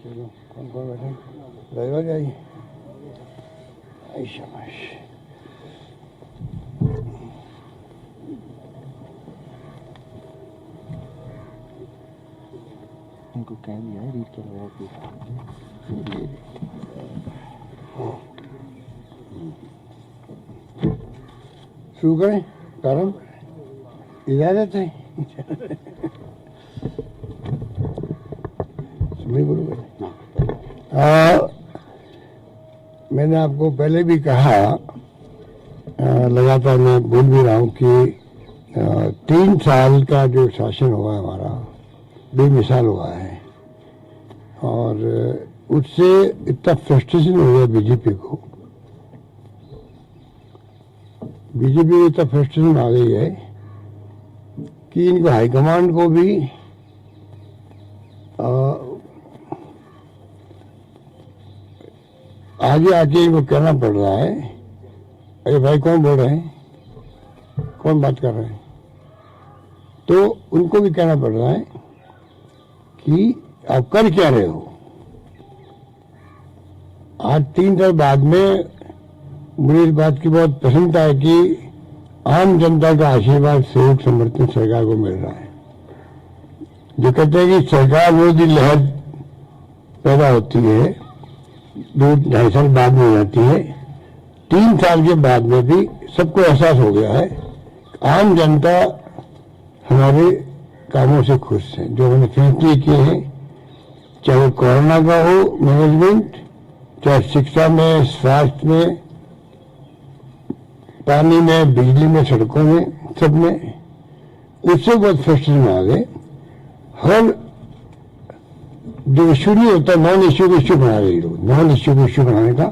कौन कौन बैठे? ड्राइवर जाइए। शाबाश। उनको कह दिया है रीड करवाओ कि शुरू करें प्रारंभ। इजाजत है। मैंने आपको पहले भी कहा, लगातार मैं बोल भी रहा हूँ कि 3 साल का जो शासन हुआ हमारा बेमिसाल हुआ है और उससे इतना फ्रस्ट्रेशन हो गया बीजेपी को इतना फ्रस्ट्रेशन आ गई है कि इनको हाईकमांड को भी आगे आके इनको कहना पड़ रहा है, अरे भाई कौन बोल रहे हैं, कौन बात कर रहे हैं, तो उनको भी कहना पड़ रहा है कि आप कर क्या रहे हो। आज 3 साल बाद में मुझे इस बात की बहुत प्रसन्नता है कि आम जनता का आशीर्वाद सहयोग समर्थन सरकार को मिल रहा है। जो कहते हैं कि सरकार विरोधी लहर पैदा होती है 2-2.5 साल बाद में हो जाती है, 3 साल के बाद में भी सबको एहसास हो गया है आम जनता हमारे कामों से खुश है। जो हमने फैसले किए हैं, चाहे वो कोरोना का हो मैनेजमेंट, चाहे शिक्षा में, स्वास्थ्य में, पानी में, बिजली में, सड़कों में, सब में, उससे बहुत फ्रस्ट्रेशन आ गए। हर जो इश्यू नहीं होता नॉन इश्यू को इश्यू बना रहे लोग, नॉन इश्यू को इश्यू बनाने का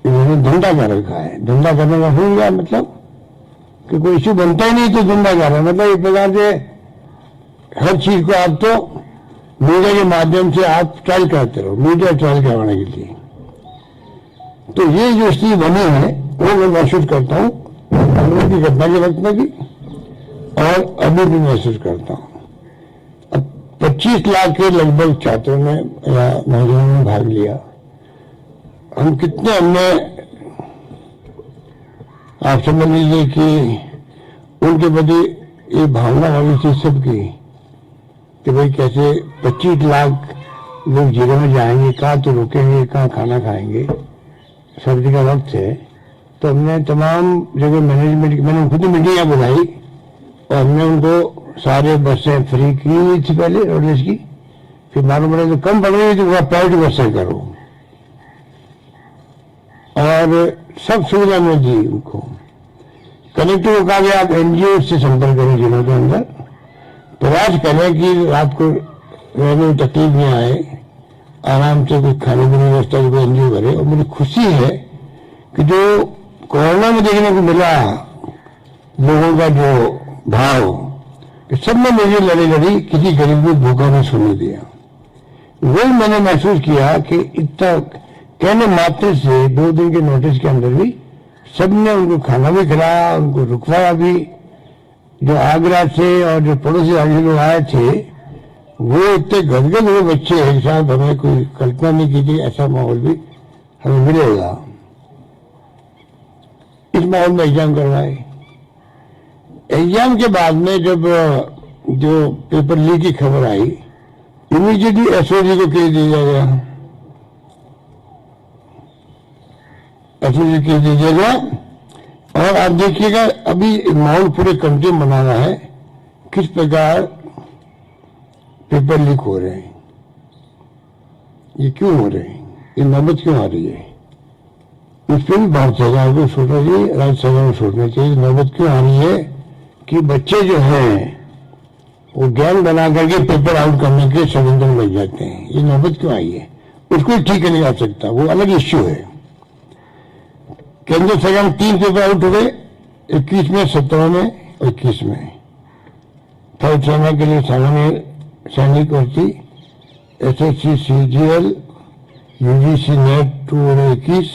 इन्होंने धंधा कर रखा है। धंधा करने का हो गया मतलब कि कोई इश्यू बनता ही नहीं तो धंधा कर रहा है। मतलब एक प्रकार से हर चीज को आप तो मीडिया के माध्यम से आप ट्रायल करते रहो, मीडिया ट्रायल करवाने के लिए। तो ये जो स्थिति बनी है वो मैं महसूस करता हूँ की घटना के वक्त में भी और अभी भी महसूस करता हूँ। अब 25 लाख के लगभग छात्रों ने या नौजवानों ने भाग लिया। हम कितने हमने आप समझ लीजिए कि उनके प्रति ये भावना वाली थी सबकी कि भाई कैसे 25 लाख लोग जेलों में जाएंगे, कहाँ तो रुकेंगे, कहाँ खाना खाएंगे, सर्दी का वक्त है। तो हमने तमाम जगह मैनेजमेंट, मैंने खुद मीटिंग बुलाई और हमने उनको सारे बसें फ्री की थी पहले रोडवेज की, फिर मालूम पड़ा तो कम पड़ रही तो वह प्राइवेट बसें करो और सब सुविधा मिल दी उनको। कलेक्टर को कहा गया आप एनजीओ से संपर्क करें जिलों के अंदर, प्रयास करें कि रात को रहने में तकलीफ नहीं आए, आराम से कुछ खाने पीने की व्यवस्था को एनजीओ करे। और मुझे खुशी है कि जो कोरोना में देखने को मिला लोगों का जो भाव कि सब में मेरी लड़ी किसी गरीब को भूखा नहीं सोने दिया। वही मैंने महसूस किया कि इतना कहने मात्र से 2 दिन के नोटिस के अंदर भी सबने उनको खाना भी खिलाया, उनको रुकवाया भी। जो आगरा से और जो पड़ोसी राज्य लोग आए थे वो इतने गदगद हुए बच्चे एक साथ, हमें कोई कल्पना नहीं की थी ऐसा माहौल भी हमें मिलेगा। इस माहौल में एग्जाम करवाए। एग्जाम के बाद में जब जो पेपर लीक की खबर आई, इमीडिएटली एसओजी को केस दिया गया, एसओजी केस दिया गया। और आप देखिएगा अभी माहौल पूरे कंट्री में बना रहा है किस प्रकार पेपर लीक हो रहे हैं, ये क्यों हो रहे हैं, ये नौबत क्यों आ रही है। इस पर भी भारत सरकार को सोचना चाहिए, राज्य सरकार को सोचना चाहिए नौबत क्यों आ रही है कि बच्चे जो हैं वो ज्ञान बना करके पेपर आउट करने के षड्यंत्र में लग जाते हैं। ये नौबत क्यों आई है, उसको ठीक नहीं जा सकता, वो अलग इश्यू है। केंद्र सरकार में 3 पेपर आउट हो गए, 21 में, 17 में और 21 में। थर्ड सेना के लिए सामान्य सैनिक भर्ती, SSC, CGL, UGC net 2021,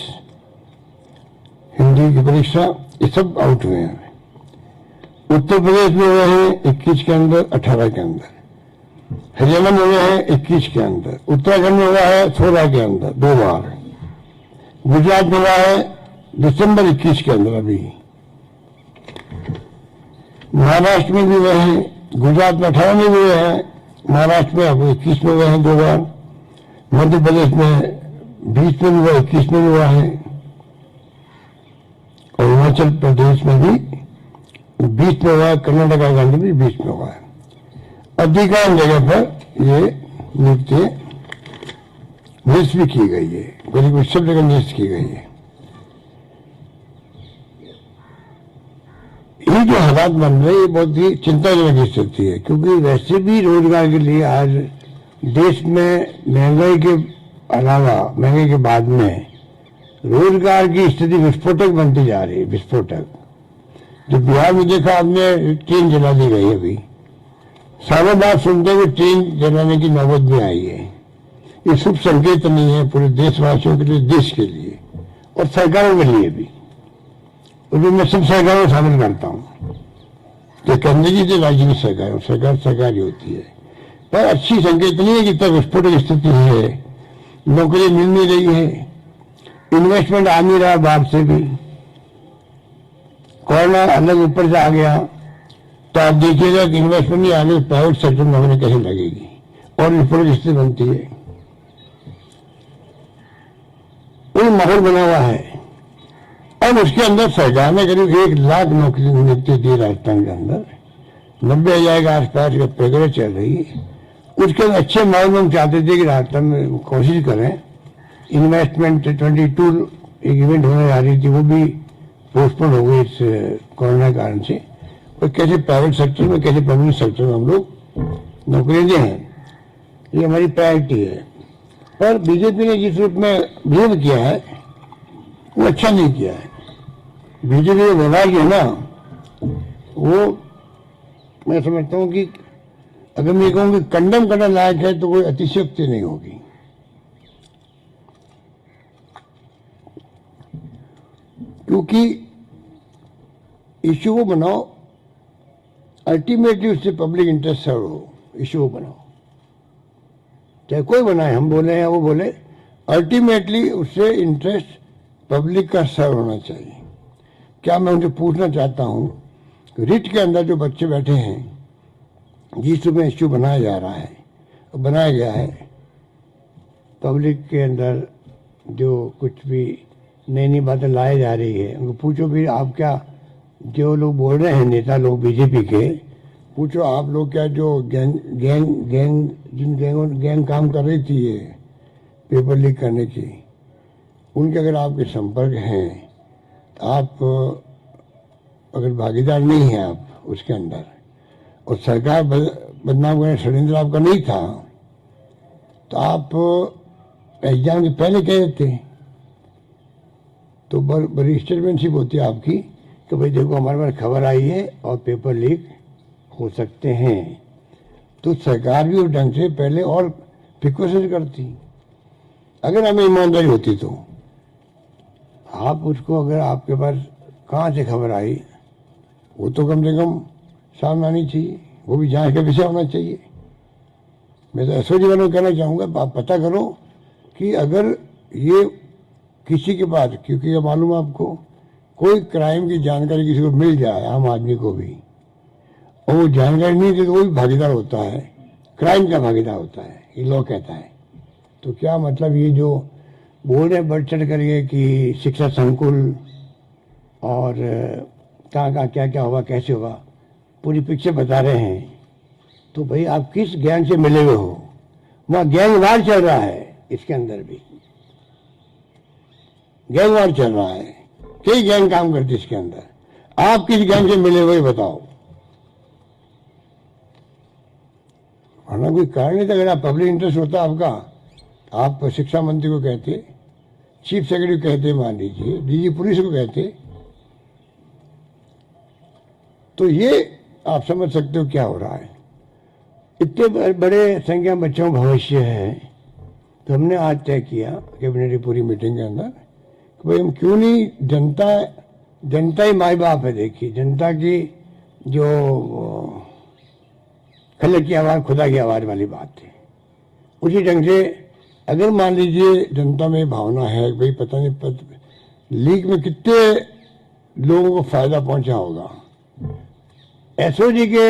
Hindi की परीक्षा, ये सब आउट हुए हैं। उत्तर प्रदेश में हुए हैं 21 के अंदर, 18 के अंदर। हरियाणा में हुआ है 21 के अंदर, उत्तराखंड में हुआ है 16 के अंदर 2 बार, गुजरात में हुआ है दिसंबर 21 के अंदर अभी, महाराष्ट्र में भी हुए हैं, गुजरात में 18 में भी हुए हैं, महाराष्ट्र में अब 21 में हुए हैं 2 बार, मध्य प्रदेश में 20 में भी हुआ, 21 में भी हुआ है, और अरुणाचल प्रदेश में भी 20 में हुआ है, कर्नाटक का भी 20 में हुआ है। अधिकांश जगह पर ये नियुक्ति नियुक्त भी की गई है, करीब सब जगह नियुक्त की गई है। ये जो हालात बन रहे ये बहुत ही चिंताजनक स्थिति है, क्योंकि वैसे भी रोजगार के लिए आज देश में महंगाई के अलावा, महंगाई के बाद में रोजगार की स्थिति विस्फोटक बनती जा रही है, विस्फोटक। जो बिहार में देखा आपने, ट्रेन जला दी गई अभी, सालों बाद सुनते हुए ट्रेन जलाने की नौबत भी आई है। ये शुभ संकेत नहीं है पूरे देशवासियों के लिए, देश के लिए और सरकारों के लिए भी। उन्हें मैं सब सरकारों को शामिल करता हूँ, तो केंद्र की तो राज्य की सरकार, सरकार सरकार ही होती है, पर अच्छी संकेत नहीं है कि तब विस्फोटक स्थिति है, नौकरी मिल नहीं रही है, इन्वेस्टमेंट आ नहीं रहा बाहर से भी, कोरोना अलग ऊपर से आ गया, तो आप देखिएगा कि इन्वेस्टमेंट नहीं आने, प्राइवेट सेक्टर में नौकरी कैसे लगेगी और विस्फोटक स्थिति बनती है। कोई माहौल बना हुआ है और उसके अंदर सरकार ने करीब 1 लाख नौकरी नियुक्ति दी राजस्थान के अंदर, 90,000 के आसपास का प्रक्रिया चल रही है। उसके अंदर अच्छे माहौल में हम चाहते थे कि राजस्थान में कोशिश करें, इन्वेस्टमेंट 22 एक इवेंट होने जा रही थी, वो भी पोस्टपोन हो गई इस कोरोना के कारण से। और कैसे प्राइवेट सेक्टर में, कैसे पब्लिक सेक्टर में हम लोग नौकरियां दें, ये हमारी प्रायोरिटी है। पर बीजेपी ने जिस रूप में बिहेव किया है वो अच्छा नहीं किया है। बीजेपी का व्यवहार जो है ना, वो मैं समझता हूँ कि अगर मैं कहूँ कि कंडम करना लायक है तो कोई अतिशयोक्ति नहीं होगी। क्योंकि इश्यू को बनाओ, अल्टीमेटली उससे पब्लिक इंटरेस्ट सर्व हो, इश्यू को बनाओ, चाहे कोई बनाए, हम बोले या वो बोले, अल्टीमेटली उससे इंटरेस्ट पब्लिक का सर्व होना चाहिए। क्या मैं उनसे पूछना चाहता हूं कि रिट के अंदर जो बच्चे बैठे हैं, जिस में इश्यू बनाया जा रहा है, बनाया गया है, पब्लिक के अंदर जो कुछ भी नई नई बातें लाई जा रही है, उनको पूछो भी आप क्या, जो लोग बोल रहे हैं नेता लोग बीजेपी के, पूछो आप लोग क्या जो गैंग काम कर रही थी ये पेपर लीक करने की, उनके अगर आपके संपर्क हैं, तो आप अगर भागीदार नहीं हैं आप उसके अंदर, और सरकार बदनाम करने षड्यंत्र आपका नहीं था, तो आप एग्जाम के पहले कह देते, तो बड़ी स्टेटमेंटशिप होती है आपकी कि भाई देखो हमारे पास खबर आई है और पेपर लीक हो सकते हैं, तो सरकार भी उस ढंग से पहले और प्रिकॉशन करती। अगर हमें ईमानदारी होती तो आप उसको, अगर आपके पास कहाँ से खबर आई, वो तो कम से कम सामने आनी चाहिए, वो भी जांच का विषय होना चाहिए। मैं तो एसओजी वालों को कहना चाहूँगा, आप पता करो कि अगर ये किसी के पास, क्योंकि ये मालूम आपको, कोई क्राइम की जानकारी किसी को मिल जाए, आम आदमी को भी, और वो जानकारी नहीं दे तो वो भी भागीदार होता है, क्राइम का भागीदार होता है, ये लॉ कहता है। तो क्या मतलब ये जो बोल रहे बढ़ चढ़ करके कि शिक्षा संकुल और कहाँ कहाँ क्या क्या होगा, कैसे होगा, पूरी पिक्चर बता रहे हैं, तो भाई आप किस गैंग से मिले हुए हो? वहाँ गैंग वार चल रहा है, इसके अंदर भी गैंग वार चल रहा है, कई गैंग काम करती है इसके अंदर। आप किस गैंग से मिले हुए बताओ, वरना कोई कारण नहीं था। अगर आप पब्लिक इंटरेस्ट होता आपका, आप शिक्षा मंत्री को कहते, चीफ सेक्रेटरी को कहते, मान लीजिए डीजी पुलिस को कहते, तो ये आप समझ सकते हो क्या हो रहा है। इतने बड़े संख्या में बच्चों का भविष्य है, तो हमने आज तय किया कैबिनेट की पूरी मीटिंग के अंदर कि भाई हम क्यों नहीं, जनता ही माई बाप है। देखिए जनता की जो खलक की आवाज़ खुदा की आवाज़ वाली बात थी। उसी ढंग से अगर मान लीजिए जनता में भावना है भाई पता नहीं लीक में कितने लोगों को फायदा पहुंचा होगा, एसओजी के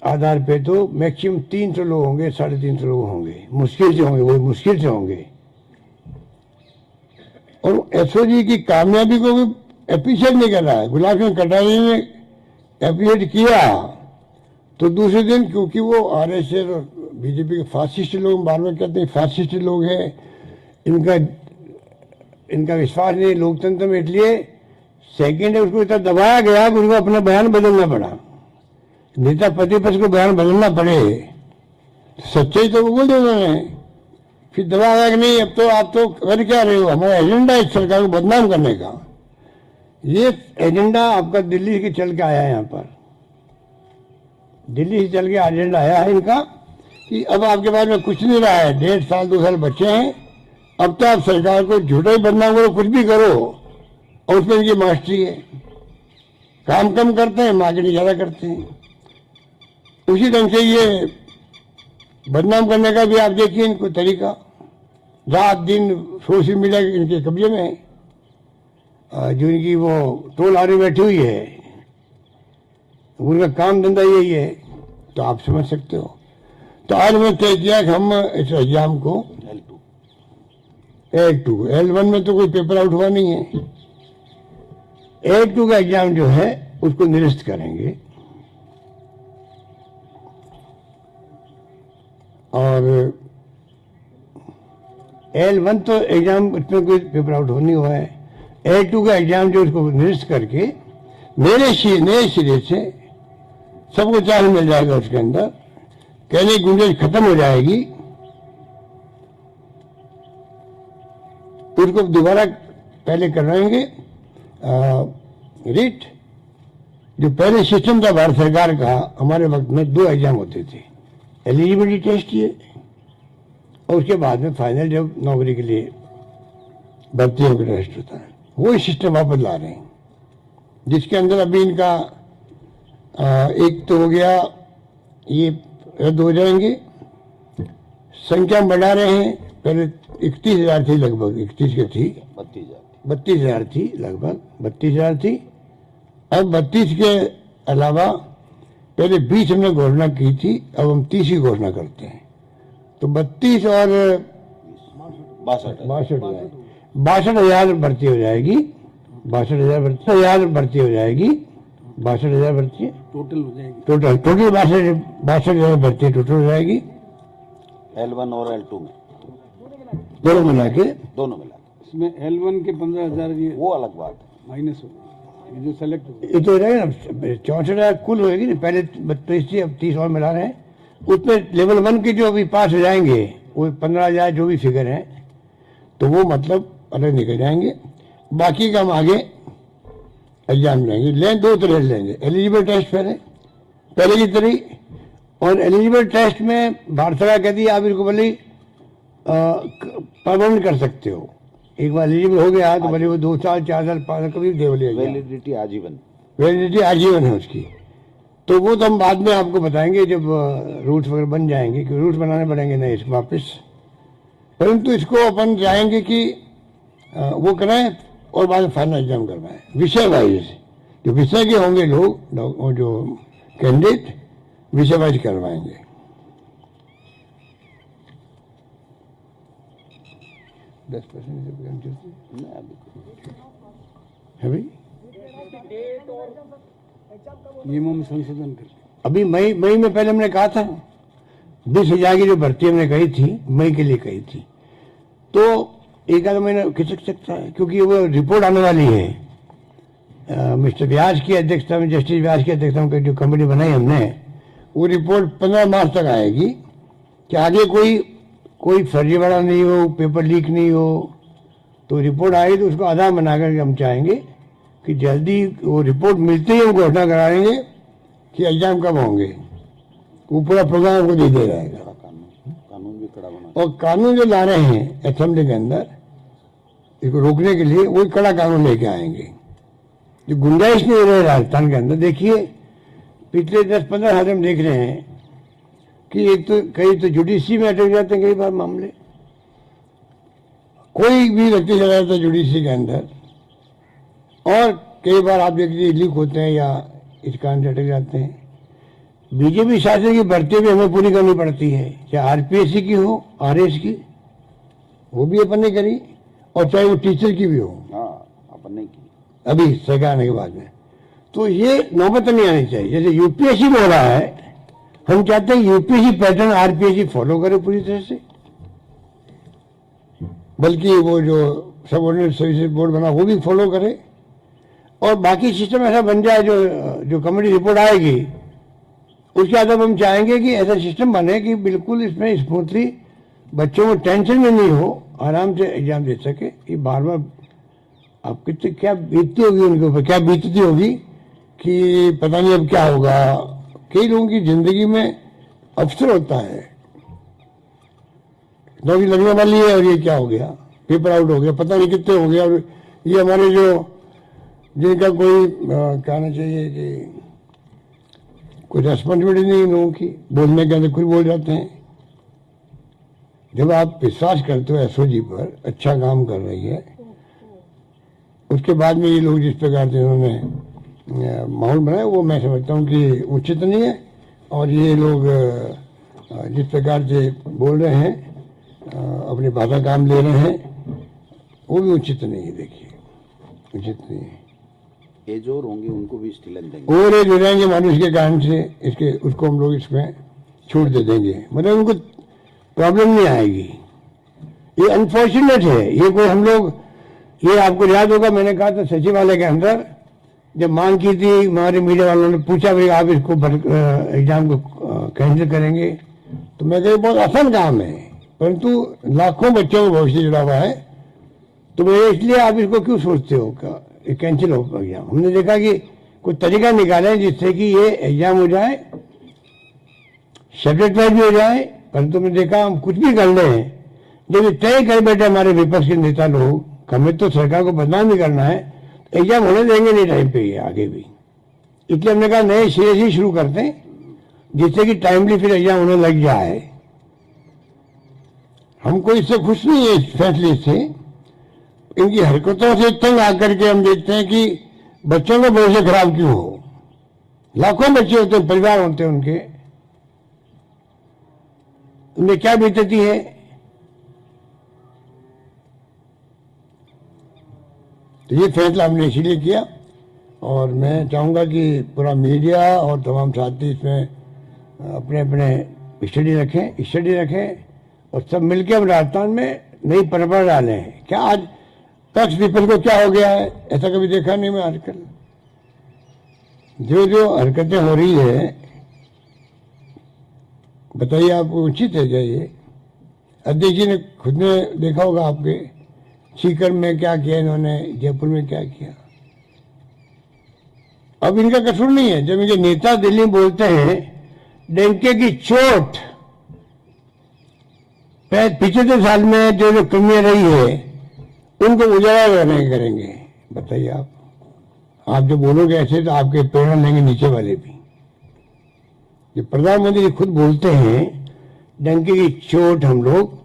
आधार पे तो मैक्सिमम 300 लोग होंगे, 350 लोग होंगे, मुश्किल से होंगे, वो मुश्किल से होंगे। और एसओजी की कामयाबी को भी एप्रिशिएट नहीं कर रहा है। गुलाब सिंह कटारिया ने एप्रिशिएट किया तो दूसरे दिन, क्योंकि वो आरएसएस और बीजेपी के फासिस्ट लोग बार बार कहते हैं फासिस्ट लोग हैं, इनका विश्वास नहीं लोकतंत्र में, इसलिए सेकेंड है उसको इतना दबाया गया कि उनको अपना बयान बदलना पड़ा। नेता प्रतिपक्ष को बयान बदलना पड़े तो सच्चाई तो बोल दे उन्होंने, फिर दबाया कि नहीं अब तो आप तो कर क्या रहे हो, हमारा एजेंडा इस सरकार को बदनाम करने का। ये एजेंडा आपका दिल्ली से चल के आया है, यहाँ पर दिल्ली से चल के एजेंडा आया है इनका कि अब आपके पास में कुछ नहीं रहा है, 1.5 साल 2 साल बच्चे हैं, अब तो आप सरकार को झूठा ही बदनाम करो, कुछ भी करो, और उसमें इनकी मास्टरी है। काम कम करते हैं, मार्केटिंग ज्यादा करते हैं। उसी ढंग से ये बदनाम करने का भी आप देखिए इनको तरीका, रात दिन सोशल मीडिया इनके कब्जे में है। जो इनकी वो टोल आरी बैठी हुई है, उनका काम धंधा यही है, तो आप समझ सकते हो। तो आज मैं तय किया कि हम इस एग्जाम को L2 L1 में तो कोई पेपर आउट हुआ नहीं है, L2 का एग्जाम जो है उसको निरस्त करेंगे। और L1 तो एग्जाम उसमें कोई पेपर आउट नहीं हुआ है, L2 का एग्जाम जो उसको निरस्त करके नए सिरे से सबको चांस मिल जाएगा, उसके अंदर कहने की गुंजाइश खत्म हो जाएगी। उसको दोबारा पहले करवाएंगे रीट। जो पहले सिस्टम था भारत सरकार का, हमारे वक्त में 2 एग्जाम होते थे, एलिजिबिलिटी टेस्ट ये और उसके बाद में फाइनल जब नौकरी के लिए भर्तियों का टेस्ट होता है, वो सिस्टम वापस ला रहे हैं, जिसके अंदर अभी इनका एक तो हो गया, ये रद्द हो जाएंगे। संख्या बढ़ा रहे हैं, पहले 31,000 थी, लगभग 31 के थी, 32,000 थी, लगभग 32,000 थी। अब 32 के अलावा पहले 20 हमने घोषणा की थी, अब हम 30 की घोषणा करते हैं। तो 32 और 62,000 भर्ती हो जाएगी, 62,000 भर्ती हो जाएगी, 62,000 भर्ती टोटल हो जाएगी, टोटल 62,000 भर्ती टोटल हो जाएगी। L1 और L2 में दोनों मिला के इसमें L1 के 15,000 ये वो अलग बात है, माइनस हो ये जो सेलेक्ट हो ये तो हो जाएगा ना, 64,000 कुल होएगी ना, पहले 32 थी, अब 30 और मिला रहे हैं। उसमें लेवल 1 के जो अभी पास हो जाएंगे वो 15,000 जो भी फिगर है, तो वो मतलब अलग निकल जाएंगे। बाकी का हम आगे एग्जाम लेंगे, 2 तरह लेंगे, एलिजिबल टेस्ट पहले की तरह, और एलिजिबल टेस्ट में भारत सरकार कहती है आप इनको भले परमानेंट कर सकते हो, एक बार एलिजिबल हो गया तो भले वो 2 साल 4 साल 5 साल कभी दे बोलिए, वैलिडिटी आजीवन है उसकी। तो वो तो हम बाद में आपको बताएंगे जब रूट्स वगैरह बन जाएंगे, क्योंकि रूट्स बनाने पड़ेंगे नहीं इसको वापस, परंतु इसको अपन चाहेंगे कि वो कराएं और बाद में फाइनल एग्जाम करवाएं विषय वाइज, जो विषय के होंगे लोग जो कैंडिडेट विषय वाइज करवाएंगे। है भाई, नियमों में संशोधन कर अभी मई में पहले हमने कहा था 20,000 की जो भर्ती हमने कही थी, मई के लिए कही थी, तो एक आध महीना खिसक सकता है, क्योंकि वो रिपोर्ट आने वाली है। मिस्टर व्यास की अध्यक्षता में, जस्टिस व्यास की अध्यक्षता में जो कमेटी बनाई हमने, वो रिपोर्ट 15 मार्च तक आएगी कि आगे कोई फर्जीवाड़ा नहीं हो, पेपर लीक नहीं हो। तो रिपोर्ट आएगी तो उसको आधार बनाकर हम चाहेंगे कि जल्दी वो रिपोर्ट मिलते ही हम घोषणा कराएंगे कि एग्जाम कब होंगे, वो पूरा प्रोग्राम को दे दिया जाएगा। कानून भी कड़ा बना, और कानून जो ला रहे हैं असेंबली के अंदर इसको रोकने के लिए, वही कड़ा कानून लेके आएंगे। जो गुंजाइश नहीं रहे राजस्थान के अंदर, देखिए पिछले 10-15 साल हम देख रहे हैं कि एक तो कई तो जुडिशरी में अटक जाते हैं कई बार मामले, कोई भी व्यक्ति चला जाता है जुडिशरी के अंदर, और कई बार आप देखिए लीक होते हैं या इस कारण से अटक जाते हैं। बीजेपी शासन की भर्ती भी हमें पूरी करनी पड़ती है, चाहे आरपीएससी की हो, आरएस की, वो भी अपन ने करी, और चाहे वो टीचर की भी हो, अपन नहीं की अभी सरकार आने के बाद में। तो ये नौबत नहीं आनी चाहिए। जैसे यूपीएससी में हो रहा है, हम चाहते हैं यूपीएससी पैटर्न आरपीएससी फॉलो करे पूरी तरह से, बल्कि वो जो सबऑर्डिनेट सर्विसेज बोर्ड बना वो भी फॉलो करे, और बाकी सिस्टम ऐसा बन जाए जो कमेटी रिपोर्ट आएगी उसके आधार पर हम चाहेंगे कि ऐसा सिस्टम बने कि बिल्कुल इसमें स्मूथली बच्चों को टेंशन में नहीं हो, आराम से एग्जाम दे सके। ये बार बार आप कितने क्या बीतती होगी उनके ऊपर, क्या बीतती होगी कि पता नहीं अब क्या होगा। कई लोगों की जिंदगी में अवसर होता है, नौकरी लगने वाली है और ये क्या हो गया, पेपर आउट हो गया, पता नहीं कितने हो गया। और ये हमारे जिनका कोई कहना चाहिए कि कोई रेस्पॉन्सिबिलिटी नहीं लोगों की, बोलने के अंदर खुद बोल जाते हैं। जब आप विश्वास करते हो एसओजी पर अच्छा काम कर रही है, उसके बाद में ये लोग जिस प्रकार से उन्होंने माहौल बनाया वो मैं समझता हूँ कि उचित नहीं है। और ये लोग जिस प्रकार से बोल रहे हैं, अपनी भाषा काम ले रहे हैं, वो भी उचित नहीं है। देखिए उचित नहीं है। ये जो होंगे उनको भी स्टीलन देंगे और ये जो रहेंगे मानुष के कारण से इसके उसको हम लोग इसमें छूट दे देंगे, मतलब उनको प्रॉब्लम नहीं आएगी। ये अनफॉर्चुनेट है। ये कोई हम लोग, ये आपको याद होगा मैंने कहा था सचिवालय के अंदर जब मांग की थी, हमारे मीडिया वालों ने पूछा भाई आप इसको एग्जाम को कैंसिल करेंगे, तो मैं कहा बहुत आसान काम है, परंतु लाखों बच्चों का भविष्य जुड़ा हुआ है, तो मैं इसलिए आप इसको क्यों सोचते हो कैंसिल हो एग्जाम। हमने देखा कि कोई तरीका निकाले जिससे कि ये एग्जाम हो जाए, सब्जेक्ट वाइज भी हो जाए। परंतु मैं देखा हम कुछ भी कर लें, जब ये तय कर बैठे हमारे विपक्ष के नेता लोग, हमें तो सरकार को बदनाम भी करना है, एग्जाम होने देंगे नहीं टाइम पे, ये आगे भी। इसलिए हमने कहा नए सिरे से शुरू करते हैं, जिससे कि टाइमली फिर एग्जाम होने लग जाए। हमको इससे खुश नहीं है, इस फैसले से, इनकी हरकतों से तंग आकर के हम देखते हैं कि बच्चों का भविष्य खराब क्यों हो। लाखों बच्चे होते हैं, परिवार होते हैं उनके, उनमें क्या बीतती है। तो ये फैसला हमने इसीलिए किया, और मैं चाहूंगा कि पूरा मीडिया और तमाम साथी इसमें अपने अपने स्टडी रखें और सब मिलकर हम राजस्थान में नई परंपरा डालें। क्या आज पक्ष विपक्ष को क्या हो गया है, ऐसा कभी देखा नहीं मैं आजकल। जो जो हरकतें हो रही है, बताइए आपको उचित है क्या ये? अध्यक्ष जी ने खुद ने देखा होगा, आपके सीकर में क्या किया इन्होंने, जयपुर में क्या किया। अब इनका कसूर नहीं है। जब इनके नेता दिल्ली में बोलते हैं डंके की चोट, 75 साल में जो कमियां रही है उनको उजागर नहीं करेंगे। बताइए आप जो बोलोगे ऐसे तो आपके प्रेरणा लेंगे नीचे वाले भी। जो प्रधानमंत्री खुद बोलते हैं डंके की चोट, हम लोग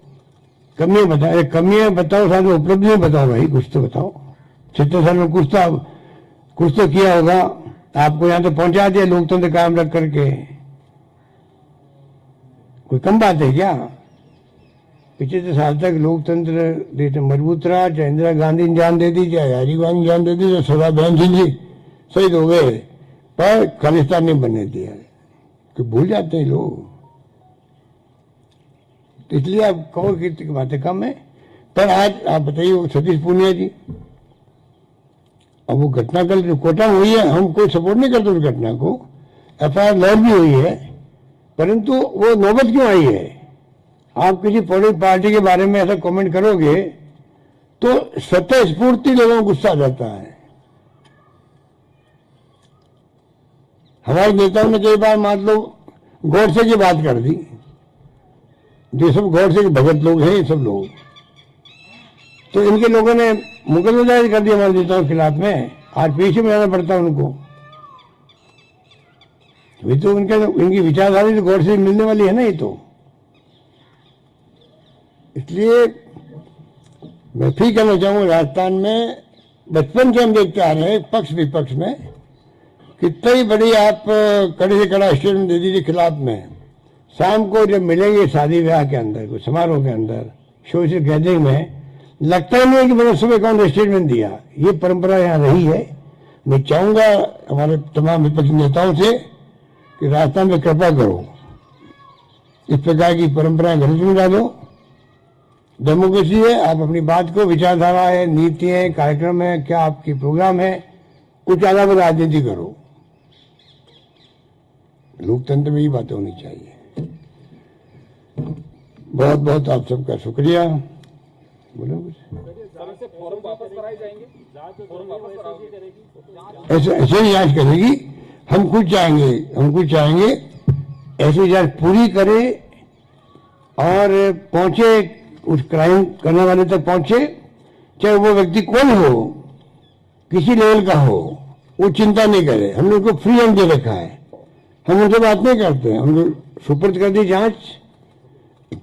कमियां बताए, कमियां बताओ, साथ में उपलब्धियां बताओ भाई, कुछ तो बताओ। 70 साल में कुछ तो किया होगा, आपको यहां तो पहुंचा दिया लोकतंत्र कायम रख करके। कोई कम बात है क्या? 75 साल तक लोकतंत्र देश मजबूत रहा, चाहे इंदिरा गांधी ने जान दे दी, चाहे राजीव गांधी ने जान दे दी, चाहे सरदार बहन सिंह जी शहीद हो गए, पर खालिस्तान नहीं बनने दिया। तो भूल जाते हैं लोग। तो इसलिए आप कहो कि बातें कम है। पर आज आप बताइए सतीश पूनिया जी, अब वो घटना कल जो कोटा में हुई है, हम कोई सपोर्ट नहीं करते उस घटना को, एफआईआर लॉन्च भी हुई है, परंतु वो नौबत क्यों आई है? आप किसी पॉलिटिकल पार्टी के बारे में ऐसा कमेंट करोगे तो स्वतः स्फूर्ति लोगों को गुस्सा आ जाता है। हमारे नेताओं ने कई बार मान लो गोडसे की बात कर दी, जो सब गोडसे के भगत लोग हैं, ये सब लोग, तो इनके लोगों ने मुकदमा दायर कर दिया हमारे नेताओं के खिलाफ में। आरपीसी में जाना पड़ता है उनको। ये तो इनकी विचारधारा तो गौर से मिलने वाली है ना, ये तो। इसलिए मैं फिर कहना चाहूंगा, राजस्थान में बचपन से हम देखते आ रहे हैं पक्ष विपक्ष में कितना ही बड़ी आप कड़े से कड़ा स्टेटमेंट दे दीजिए खिलाफ में, शाम को जब मिलेंगे शादी ब्याह के अंदर, कोई समारोह के अंदर, सोशल गैदरिंग में, लगता ही नहीं है कि मैंने सुबह कौन स्टेटमेंट दिया। ये परंपरा यहाँ रही है। मैं चाहूंगा हमारे तमाम विपक्षी नेताओं से कि राजस्थान में कृपा करो, इस प्रकार की परंपराएं घर में डालो। डेमोक्रेसी है, आप अपनी बात को, विचारधारा है, नीति है, कार्यक्रम है, क्या आपकी प्रोग्राम है, कुछ अलग राजनीति करो। लोकतंत्र में ही बातें होनी चाहिए। बहुत बहुत आप सबका शुक्रिया। बोलो कुछ। ऐसे ही जांच करेगी। हम खुद चाहेंगे ऐसी जांच पूरी करे और पहुंचे, उस क्राइम करने वाले तक पहुंचे, चाहे वो व्यक्ति कौन हो, किसी लेवल का हो, वो चिंता नहीं करे। हमने उनको फ्री हैंड दे रखा है, हम उनसे बात नहीं करते हैं। उनको सुपुर्द कर दी जांच,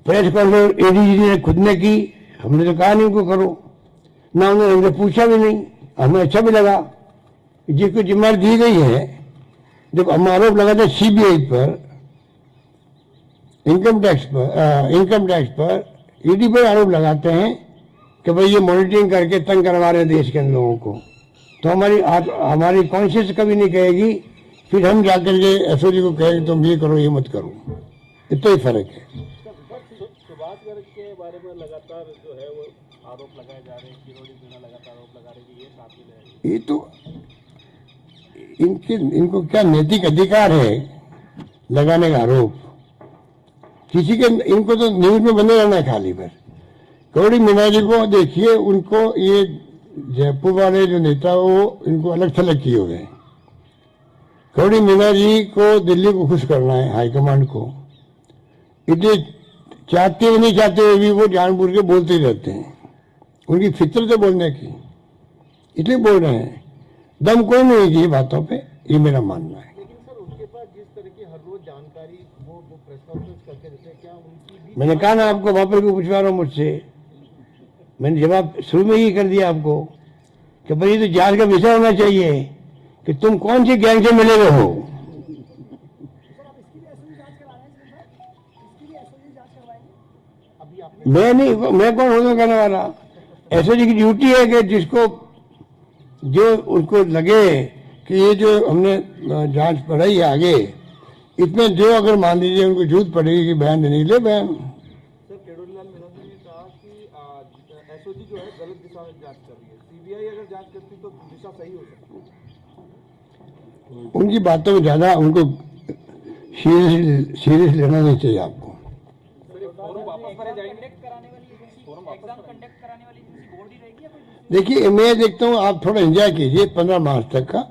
प्रेस कॉन्फ्रेंस एडीजी ने खुद ने की, हमने तो कहा नहीं उनको करो, ना उन्होंने हमसे पूछा भी नहीं। हमें अच्छा भी लगा जिसको जिम्मेदारी दी गई है। जब हम आरोप लगाते सीबीआई पर, इनकम टैक्स पर ईडी पर आरोप लगाते हैं कि भाई ये मॉनिटरिंग करके तंग करवा रहे हैं देश के लोगों को, तो हमारी कॉन्शियस कभी नहीं कहेगी, फिर हम जाकर के एसओजी को कहेंगे तुम ये करो ये मत करो। इतना ही फर्क है। सुभाष गर्ग के बारे में लगातार जो है वो आरोप लगाए जा रहे हैं, किरोड़ी मीणा लगातार आरोप लगा रही है कि ये कातिल है। ये तो इनको क्या नैतिक अधिकार है लगाने का आरोप? किसी के, इनको तो न्यूज में बने रहना है खाली। पर किरोड़ी मीणा जी को देखिए, उनको ये जयपुर वाले जो नेता वो इनको अलग थलग किए हुए हैं। किरोड़ी मीणा जी को दिल्ली को खुश करना है, हाईकमांड को। इतने चाहते हुए नहीं चाहते हुए भी वो जानबूझ के बोलते ही रहते हैं। उनकी फितरत है बोलने की, इसलिए बोल रहे हैं। दम कोई नहीं की बातों पे, ये मेरा मानना है। लेकिन सर उनके पास जिस तरह की हर रोज जानकारी वो प्रेस कॉन्फ्रेंस करके देते हैं, क्या उनकी भी? मैंने कहा ना आपको, वहां पर क्यों पूछवा रहा हूं मुझसे? मैंने जवाब शुरू में ही कर दिया आपको कि भाई ये तो जांच का विषय होना चाहिए कि तुम कौन सी गैंग से मिले हुए हो। मैं कौन हूं करने वाला? एसओजी की ड्यूटी है कि जिसको जो उनको लगे कि ये जो हमने जांच पढ़ाई है आगे, इसमें जो अगर मान लीजिए उनको जरूरत पड़ेगी कि बयान देने के लिए, बयान। सर किरोड़ीलाल मीणा जी ने कहा कि एसओजी जो है गलत दिशा में जांच कर रही है, सीबीआई अगर जांच करती तो दिशा सही हो सकती है। उनकी बातों में ज्यादा उनको सीरियस लेना नहीं चाहिए आपको। देखिए मैं देखता हूँ आप थोड़ा एंजॉय कीजिए 15 मार्च तक का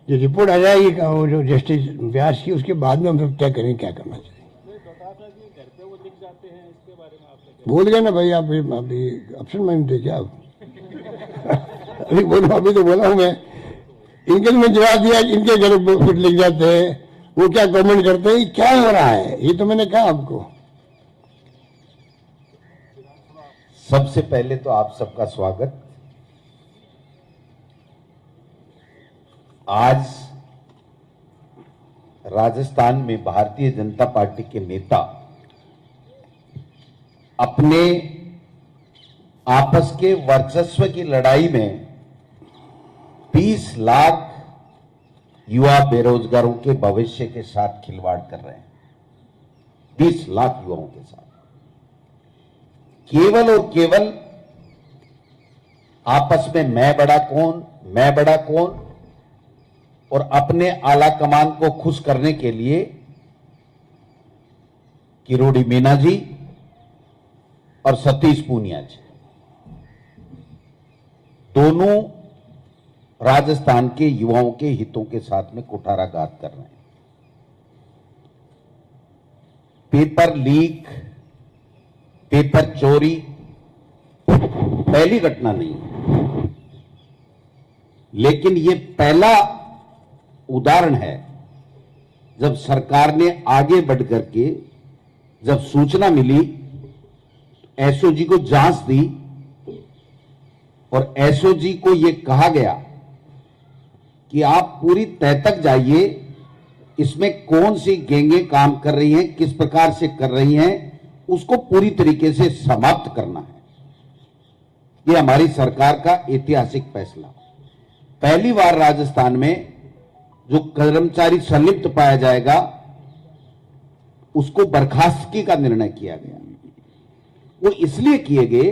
जो रिपोर्ट आ जाएगी का वो जो जस्टिस व्यास की, उसके बाद में हम सब तय करेंगे क्या करना चाहिए। बोल गए ना भाई आप, अभी ऑप्शन में थे क्या आप? अभी बोलो, अभी तो बोला हूँ मैं। इनके मैं जवाब दिया, इनके घर कुछ लिख जाते हैं, वो क्या कमेंट करते हैं, क्या हो रहा है, ये तो मैंने कहा आपको। सबसे पहले तो आप सबका स्वागत। आज राजस्थान में भारतीय जनता पार्टी के नेता अपने आपस के वर्चस्व की लड़ाई में 20 लाख युवा बेरोजगारों के भविष्य के साथ खिलवाड़ कर रहे हैं। 20 लाख युवाओं के साथ केवल और केवल आपस में मैं बड़ा कौन और अपने आला कमान को खुश करने के लिए किरोड़ी मीणा जी और सतीश पूनिया जी दोनों राजस्थान के युवाओं के हितों के साथ में कुठाराघात कर रहे हैं। पेपर लीक, पेपर चोरी पहली घटना नहीं है, लेकिन यह पहला उदाहरण है जब सरकार ने आगे बढ़ करके जब सूचना मिली, एसओजी को जांच दी और एसओजी को यह कहा गया कि आप पूरी तह तक जाइए, इसमें कौन सी गैंगें काम कर रही हैं, किस प्रकार से कर रही हैं, उसको पूरी तरीके से समाप्त करना है। यह हमारी सरकार का ऐतिहासिक फैसला। पहली बार राजस्थान में जो कर्मचारी संलिप्त पाया जाएगा उसको बर्खास्तगी का निर्णय किया गया। वो इसलिए किए गए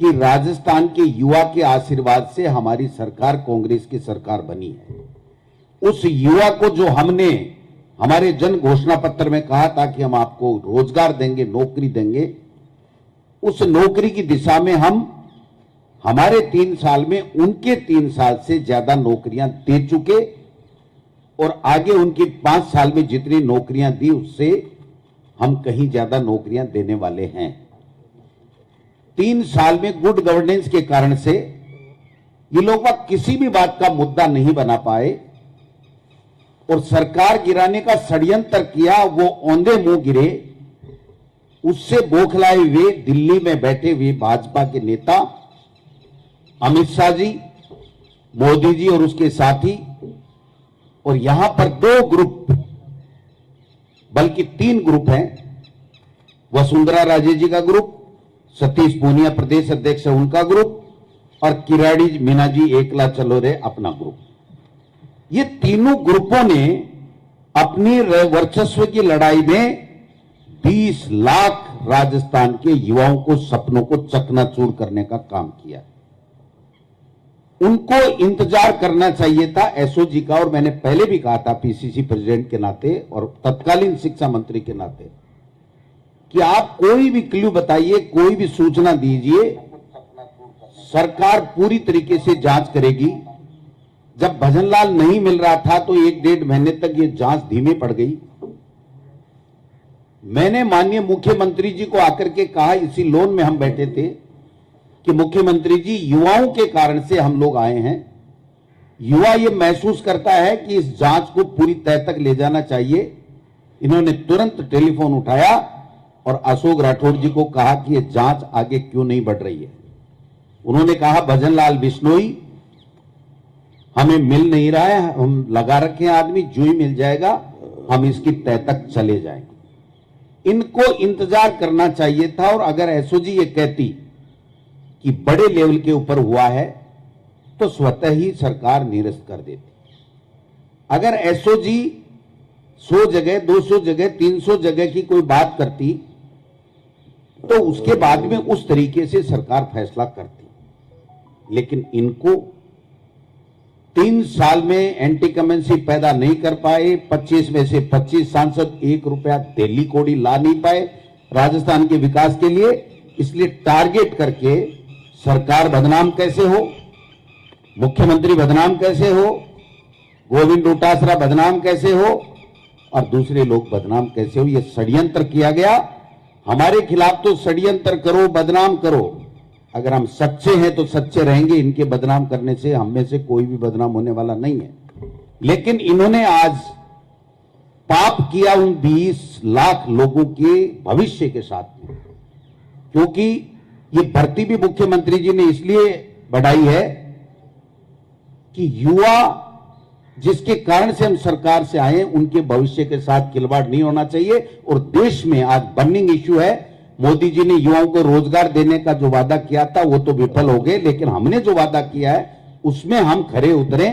कि राजस्थान के युवा के आशीर्वाद से हमारी सरकार कांग्रेस की सरकार बनी है। उस युवा को जो हमने हमारे जन घोषणा पत्र में कहा था कि हम आपको रोजगार देंगे, नौकरी देंगे, उस नौकरी की दिशा में हम हमारे 3 साल में उनके 3 साल से ज्यादा नौकरियां दे चुके और आगे उनकी 5 साल में जितनी नौकरियां दी उससे हम कहीं ज्यादा नौकरियां देने वाले हैं। 3 साल में गुड गवर्नेंस के कारण से ये लोग किसी भी बात का मुद्दा नहीं बना पाए और सरकार गिराने का षड्यंत्र किया, वो औंधे मुंह गिरे। उससे बौखलाए हुए दिल्ली में बैठे हुए भाजपा के नेता अमित शाह जी, मोदी जी और उसके साथी, और यहां पर 2 ग्रुप बल्कि 3 ग्रुप हैं। वसुंधरा राजे जी का ग्रुप, सतीश पूनिया प्रदेश अध्यक्ष है उनका ग्रुप, और किराड़ी मीना जी एकला चलो रे अपना ग्रुप। ये तीनों ग्रुपों ने अपनी वर्चस्व की लड़ाई में 20 लाख राजस्थान के युवाओं को सपनों को चकनाचूर करने का काम किया। उनको इंतजार करना चाहिए था एसओजी का, और मैंने पहले भी कहा था पीसीसी प्रेसिडेंट के नाते और तत्कालीन शिक्षा मंत्री के नाते कि आप कोई भी क्लू बताइए, कोई भी सूचना दीजिए, सरकार पूरी तरीके से जांच करेगी। जब भजनलाल नहीं मिल रहा था तो 1-1.5 महीने तक ये जांच धीमी पड़ गई। मैंने माननीय मुख्यमंत्री जी को आकर के कहा, इसी लोन में हम बैठे थे, कि मुख्यमंत्री जी युवाओं के कारण से हम लोग आए हैं। युवा ये महसूस करता है कि इस जांच को पूरी तह तक ले जाना चाहिए। इन्होंने तुरंत टेलीफोन उठाया और अशोक राठौड़ जी को कहा कि ये जांच आगे क्यों नहीं बढ़ रही है। उन्होंने कहा भजनलाल बिश्नोई हमें मिल नहीं रहा है, हम लगा रखे हैं आदमी, जो ही मिल जाएगा हम इसकी तह तक चले जाएंगे। इनको इंतजार करना चाहिए था, और अगर एसओजी ये कहती कि बड़े लेवल के ऊपर हुआ है तो स्वतः ही सरकार निरस्त कर देती। अगर एसओजी 100 जगह, 200 जगह, 300 जगह की कोई बात करती तो उसके बाद में उस तरीके से सरकार फैसला करती। लेकिन इनको 3 साल में एंटी कमेंसी पैदा नहीं कर पाए। 25 में से 25 सांसद 1 रुपया दिल्ली कोड़ी ला नहीं पाए राजस्थान के विकास के लिए। इसलिए टारगेट करके सरकार बदनाम कैसे हो, मुख्यमंत्री बदनाम कैसे हो, गोविंद डोटासरा बदनाम कैसे हो और दूसरे लोग बदनाम कैसे हो, यह षड्यंत्र किया गया। हमारे खिलाफ तो षड्यंत्र करो, बदनाम करो, अगर हम सच्चे हैं तो सच्चे रहेंगे। इनके बदनाम करने से हम में से कोई भी बदनाम होने वाला नहीं है। लेकिन इन्होंने आज पाप किया उन 20 लाख लोगों के भविष्य के साथ में, क्योंकि ये भर्ती भी मुख्यमंत्री जी ने इसलिए बढ़ाई है कि युवा जिसके कारण से हम सरकार से आए उनके भविष्य के साथ खिलवाड़ नहीं होना चाहिए। और देश में आज बर्निंग इश्यू है। मोदी जी ने युवाओं को रोजगार देने का जो वादा किया था वो तो विफल हो गए, लेकिन हमने जो वादा किया है उसमें हम खरे उतरे,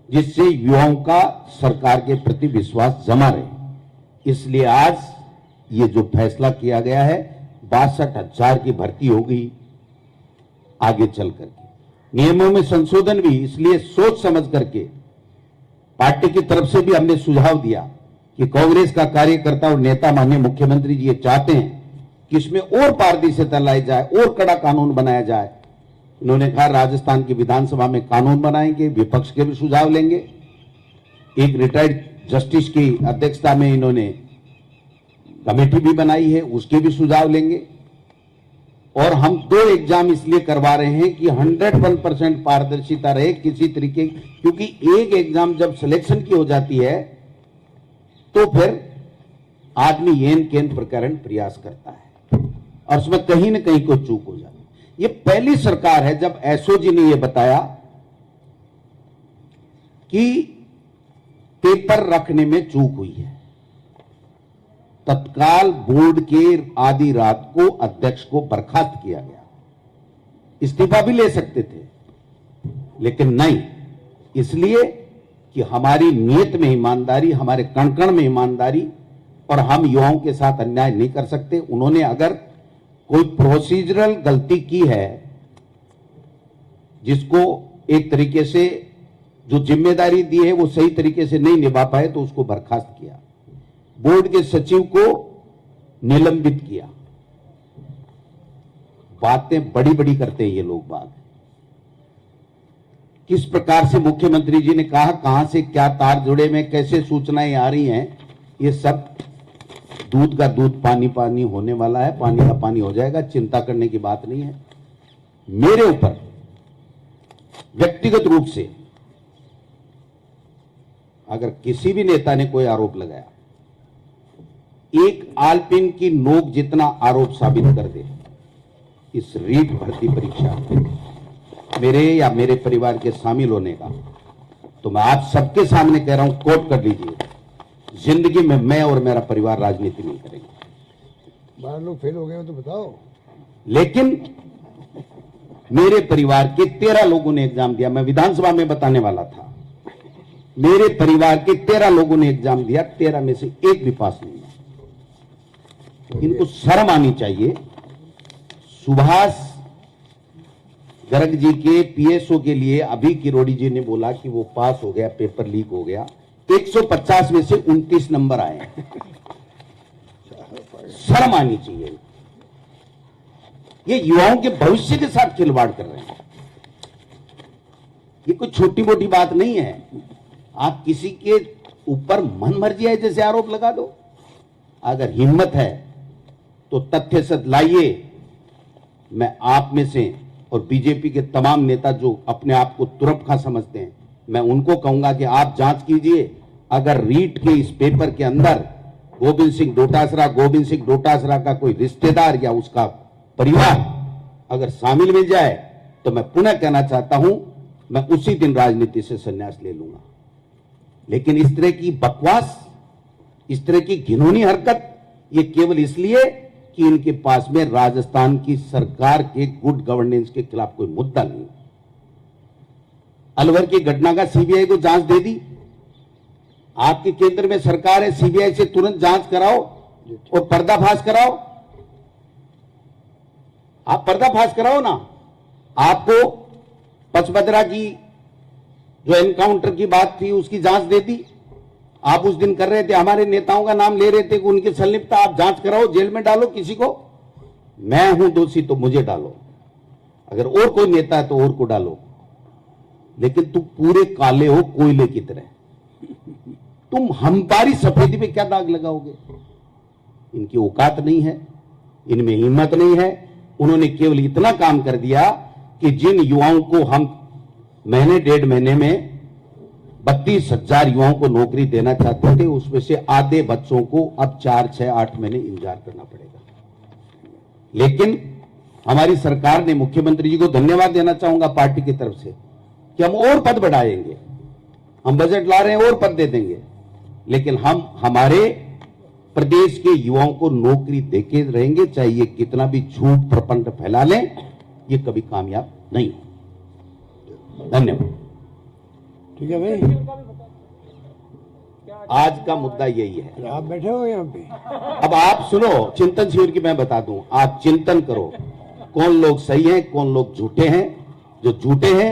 जिससे युवाओं का सरकार के प्रति विश्वास जमा रहे। इसलिए आज ये जो फैसला किया गया है, 62,000 की भर्ती होगी आगे चल करके। नियमों में संशोधन भी इसलिए सोच समझ करके पार्टी की तरफ से भी हमने सुझाव दिया कि कांग्रेस का कार्यकर्ता और नेता माननीय मुख्यमंत्री जी ये चाहते हैं कि इसमें और पारदर्शिता लाई जाए, और कड़ा कानून बनाया जाए। इन्होंने कहा राजस्थान की विधानसभा में कानून बनाएंगे, विपक्ष के भी सुझाव लेंगे। एक रिटायर्ड जस्टिस की अध्यक्षता में इन्होंने कमेटी भी बनाई है, उसके भी सुझाव लेंगे। और हम 2 एग्जाम इसलिए करवा रहे हैं कि 101% पारदर्शिता रहे किसी तरीके, क्योंकि एक एग्जाम जब सिलेक्शन की हो जाती है तो फिर आदमी येन केन प्रकरण प्रयास करता है और उसमें कहीं ना कहीं कोई चूक हो जाती है। ये पहली सरकार है जब एसओजी ने यह बताया कि पेपर रखने में चूक हुई है। तत्काल बोर्ड के आधी रात को अध्यक्ष को बर्खास्त किया गया। इस्तीफा भी ले सकते थे, लेकिन नहीं, इसलिए कि हमारी नीयत में ईमानदारी, हमारे कण कण में ईमानदारी, और हम युवाओं के साथ अन्याय नहीं कर सकते। उन्होंने अगर कोई प्रोसीजरल गलती की है, जिसको एक तरीके से जो जिम्मेदारी दी है वो सही तरीके से नहीं निभा पाए, तो उसको बर्खास्त किया। बोर्ड के सचिव को निलंबित किया। बातें बड़ी बड़ी करते हैं ये लोग। बात किस प्रकार से मुख्यमंत्री जी ने कहा, कहां से क्या तार जुड़े में कैसे सूचनाएं आ रही हैं, ये सब दूध का दूध पानी पानी होने वाला है, पानी का पानी हो जाएगा, चिंता करने की बात नहीं है। मेरे ऊपर व्यक्तिगत रूप से अगर किसी भी नेता ने कोई आरोप लगाया, एक आलपिन की नोक जितना आरोप साबित कर दे इस रीट भर्ती परीक्षा मेरे या मेरे परिवार के शामिल होने का, तो मैं आप सबके सामने कह रहा हूं, कोट कर लीजिए, जिंदगी में मैं और मेरा परिवार राजनीति नहीं करेंगे। 12 लोग फेल हो गए हो तो बताओ। लेकिन मेरे परिवार के 13 लोगों ने एग्जाम दिया। मैं विधानसभा में बताने वाला था, मेरे परिवार के 13 लोगों ने एग्जाम दिया, 13 में से एक भी पास नहीं है। इनको शर्म आनी चाहिए। सुभाष गर्ग जी के पीएसओ के लिए अभी किरोड़ी जी ने बोला कि वो पास हो गया, पेपर लीक हो गया, 150 में से 29 नंबर आए। शर्म आनी चाहिए। ये युवाओं के भविष्य के साथ खिलवाड़ कर रहे हैं। ये कोई छोटी मोटी बात नहीं है। आप किसी के ऊपर मन मर्जी है जैसे आरोप लगा दो। अगर हिम्मत है तो तथ्य सत्य लाइए। मैं आप में से और बीजेपी के तमाम नेता जो अपने आप को तुरप खा समझते हैं, मैं उनको कहूंगा कि आप जांच कीजिए। अगर रीट के इस पेपर के अंदर गोविंद सिंह डोटासरा का कोई रिश्तेदार या उसका परिवार अगर शामिल मिल जाए, तो मैं पुनः कहना चाहता हूं, मैं उसी दिन राजनीति से संन्यास ले लूंगा। लेकिन इस तरह की बकवास, इस तरह की घिनौनी हरकत, ये केवल इसलिए कि इनके पास में राजस्थान की सरकार के गुड गवर्नेंस के खिलाफ कोई मुद्दा नहीं। अलवर की घटना का सीबीआई को जांच दे दी। आपके केंद्र में सरकार है, सीबीआई से तुरंत जांच कराओ और पर्दाफाश कराओ। आप पर्दाफाश कराओ ना। आपको पचमदरा की जो एनकाउंटर की बात थी उसकी जांच दे दी। आप उस दिन कर रहे थे, हमारे नेताओं का नाम ले रहे थे कि उनकी संलिप्तता, आप जांच कराओ, जेल में डालो किसी को। मैं हूं दोषी तो मुझे डालो, अगर और कोई नेता है तो और को डालो। लेकिन तुम पूरे काले हो कोयले की तरह, तुम हमारी सफेदी पे क्या दाग लगाओगे? इनकी औकात नहीं है, इनमें हिम्मत नहीं है। उन्होंने केवल इतना काम कर दिया कि जिन युवाओं को हम महीने 1.5 महीने में 32,000 युवाओं को नौकरी देना चाहते थे, उसमें से आधे बच्चों को अब 4, 6, 8 महीने इंतजार करना पड़ेगा। लेकिन हमारी सरकार ने, मुख्यमंत्री जी को धन्यवाद देना चाहूंगा पार्टी की तरफ से, कि हम और पद बढ़ाएंगे, हम बजट ला रहे हैं और पद दे देंगे, लेकिन हम हमारे प्रदेश के युवाओं को नौकरी देके रहेंगे। चाहे ये कितना भी झूठ प्रपंच फैला लें, ये कभी कामयाब नहीं हो। धन्यवाद। ठीक है भाई, आज का मुद्दा यही है। आप बैठे हो यहाँ पे। अब आप सुनो, चिंतन शिविर की मैं बता दूं, आप चिंतन करो कौन लोग सही हैं, कौन लोग झूठे हैं। जो झूठे हैं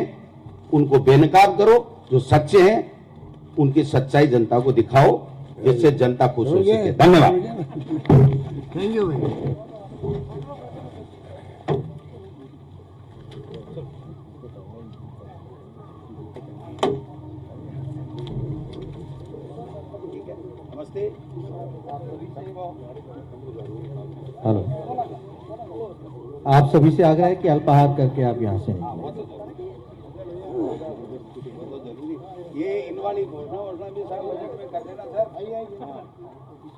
उनको बेनकाब करो, जो सच्चे हैं उनकी सच्चाई जनता को दिखाओ, जिससे जनता खुश हो सके। धन्यवाद। थैंक यू भाई। नमस्ते। हेलो, आप सभी से आग्रह है कि अल्पाहार करके आप यहाँ से निकलें। ये इन्वर्ट वाली घोषणा भी सब बजट में कर देना सर।